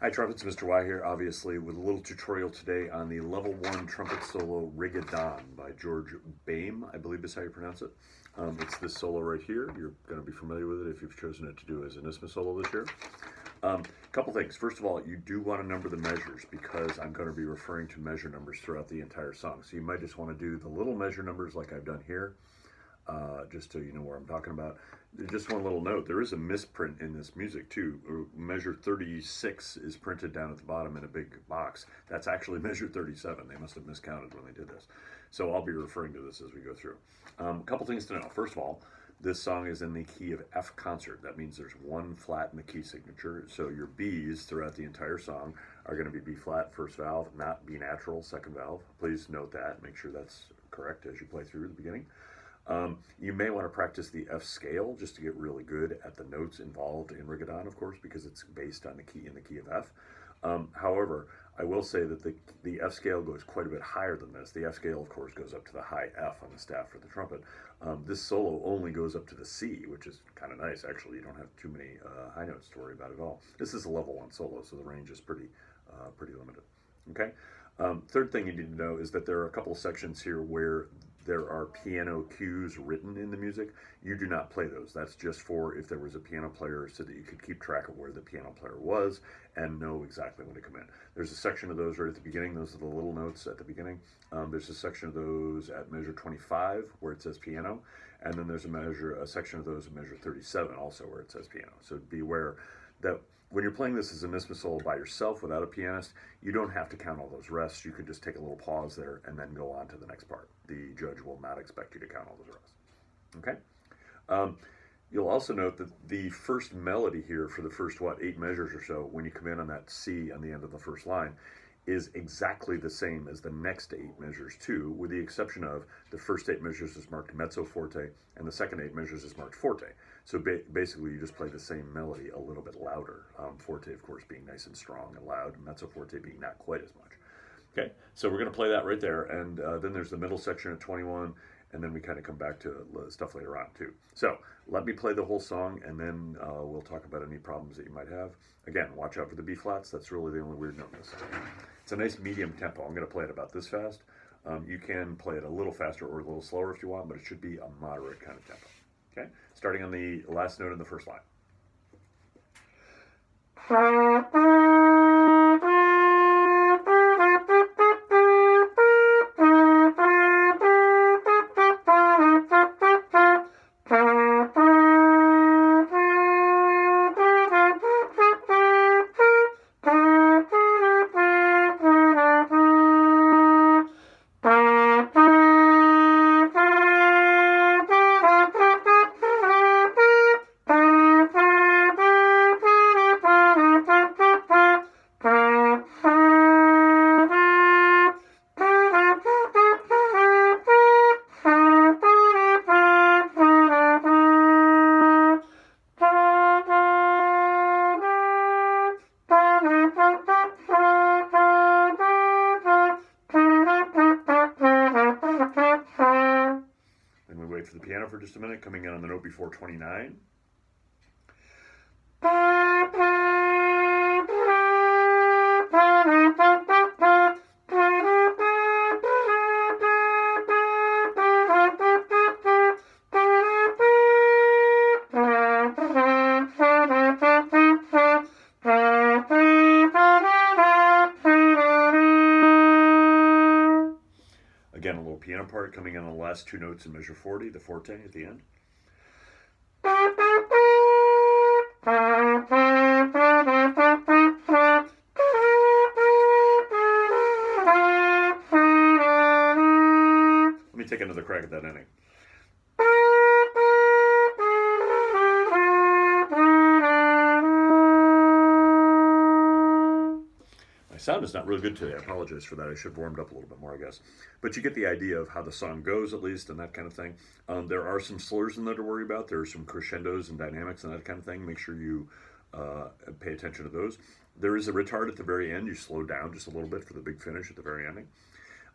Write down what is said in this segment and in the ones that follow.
Hi, trumpets, Mr. Y here, obviously, with a little tutorial today on the level 1 trumpet solo Rigaudon by George Bohm, I believe is how you pronounce it. It's this solo right here. You're going to be familiar with it if you've chosen it to do as an Isthmus solo this year. Couple things. First of all, you do want to number the measures because I'm going to be referring to measure numbers throughout the entire song. So you might just want to do the little measure numbers like I've done here, just so you know where I'm talking about. Just one little note, there is a misprint in this music too. Measure 36 is printed down at the bottom in a big box. That's actually measure 37. They must have miscounted when they did this. So I'll be referring to this as we go through. A couple things to know. First of all, this song is in the key of F concert. That means there's one flat in the key signature. So your B's throughout the entire song are going to be B flat, first valve, not B natural, second valve. Please note that. Make sure that's correct as you play through the beginning. You may want to practice the F scale just to get really good at the notes involved in Rigaudon, of course, because it's based on the key in the key of F. However, I will say that the F scale goes quite a bit higher than this. The F scale, of course, goes up to the high F on the staff for the trumpet. This solo only goes up to the C, which is kind of nice, actually. You don't have too many high notes to worry about at all. This is a level 1 solo, so the range is pretty limited. Okay. Third thing you need to know is that there are a couple of sections here where there are piano cues written in the music. You do not play those. That's just for if there was a piano player so that you could keep track of where the piano player was and know exactly when to come in. There's a section of those right at the beginning. Those are the little notes at the beginning. There's a section of those at measure 25 where it says piano. And then there's a section of those at measure 37 also where it says piano. So be aware that when you're playing this as an Isthmus solo by yourself without a pianist, you don't have to count all those rests. You could just take a little pause there and then go on to the next part. The judge will not expect you to count all those rests. Okay? You'll also note that the first melody here for the first, 8 measures or so, when you come in on that C on the end of the first line, is exactly the same as the next 8 measures too, with the exception of the first 8 measures is marked mezzo forte, and the second 8 measures is marked forte. So basically you just play the same melody a little bit louder. Forte, of course, being nice and strong and loud, and mezzo forte being not quite as much. Okay, so we're going to play that right there, and then there's the middle section at 21, and then we kind of come back to stuff later on too. So let me play the whole song, and then we'll talk about any problems that you might have. Again, watch out for the B flats. That's really the only weird note in this. It's a nice medium tempo. I'm going to play it about this fast. You can play it a little faster or a little slower if you want, but it should be a moderate kind of tempo. Okay, starting on the last note in the first line. For the piano for just a minute, coming in on the note before 29. Again, a little piano part coming in on the last 2 notes in measure 40, the forte at the end. Let me take another crack at that ending. My sound is not really good today. I apologize for that. I should have warmed up a little bit more, I guess. But you get the idea of how the song goes, at least, and that kind of thing. There are some slurs in there to worry about. There are some crescendos and dynamics and that kind of thing. Make sure you pay attention to those. There is a retard at the very end. You slow down just a little bit for the big finish at the very ending.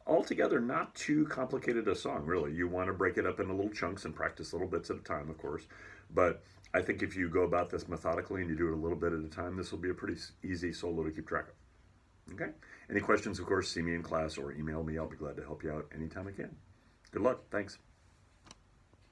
Altogether, not too complicated a song, really. You want to break it up into little chunks and practice little bits at a time, of course. But I think if you go about this methodically and you do it a little bit at a time, this will be a pretty easy solo to keep track of. Okay? Any questions, of course, see me in class or email me. I'll be glad to help you out anytime I can. Good luck. Thanks.